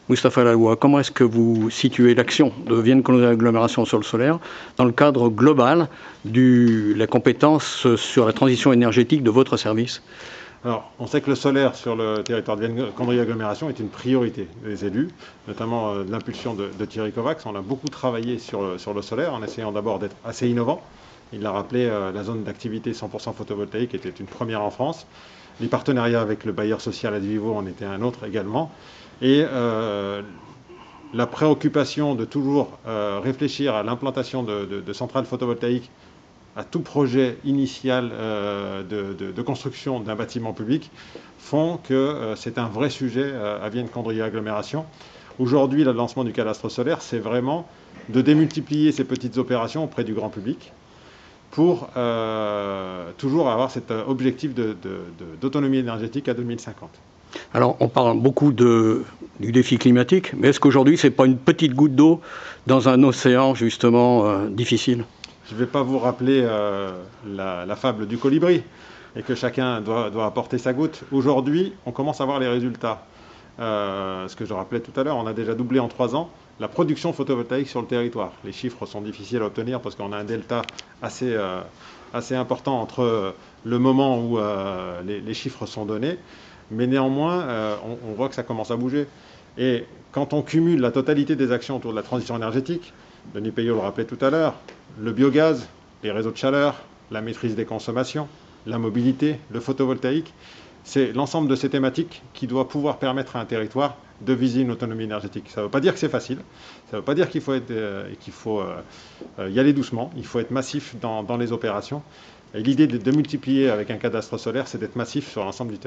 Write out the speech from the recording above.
Moustapha Laloua, comment est-ce que vous situez l'action de Vienne Connery Agglomération sur le solaire dans le cadre global de la compétence sur la transition énergétique de votre service? Alors, on sait que le solaire sur le territoire de Vienne Connery Agglomération est une priorité des élus, notamment de l'impulsion de Thierry Kovacs. On a beaucoup travaillé sur le solaire en essayant d'abord d'être assez innovant. Il l'a rappelé, la zone d'activité 100% photovoltaïque était une première en France. Les partenariats avec le bailleur social Advivo en étaient un autre également. Et la préoccupation de toujours réfléchir à l'implantation de centrales photovoltaïques à tout projet initial de construction d'un bâtiment public font que c'est un vrai sujet à Vienne Connery Agglomération. Aujourd'hui, le lancement du cadastre solaire, c'est vraiment de démultiplier ces petites opérations auprès du grand public pour toujours avoir cet objectif d'autonomie énergétique à 2050. Alors, on parle beaucoup du défi climatique, mais est-ce qu'aujourd'hui, ce n'est pas une petite goutte d'eau dans un océan, justement, difficile? Je ne vais pas vous rappeler la fable du colibri et que chacun doit apporter sa goutte. Aujourd'hui, on commence à voir les résultats. Ce que je rappelais tout à l'heure, on a déjà doublé en 3 ans la production photovoltaïque sur le territoire. Les chiffres sont difficiles à obtenir parce qu'on a un delta assez important entre le moment où les chiffres sont donnés. Mais néanmoins, on voit que ça commence à bouger. Et quand on cumule la totalité des actions autour de la transition énergétique, Denis Peillot le rappelait tout à l'heure, le biogaz, les réseaux de chaleur, la maîtrise des consommations, la mobilité, le photovoltaïque, c'est l'ensemble de ces thématiques qui doit pouvoir permettre à un territoire de viser une autonomie énergétique. Ça ne veut pas dire que c'est facile, ça ne veut pas dire qu'il faut y aller doucement, il faut être massif dans les opérations. Et l'idée de multiplier avec un cadastre solaire, c'est d'être massif sur l'ensemble du territoire.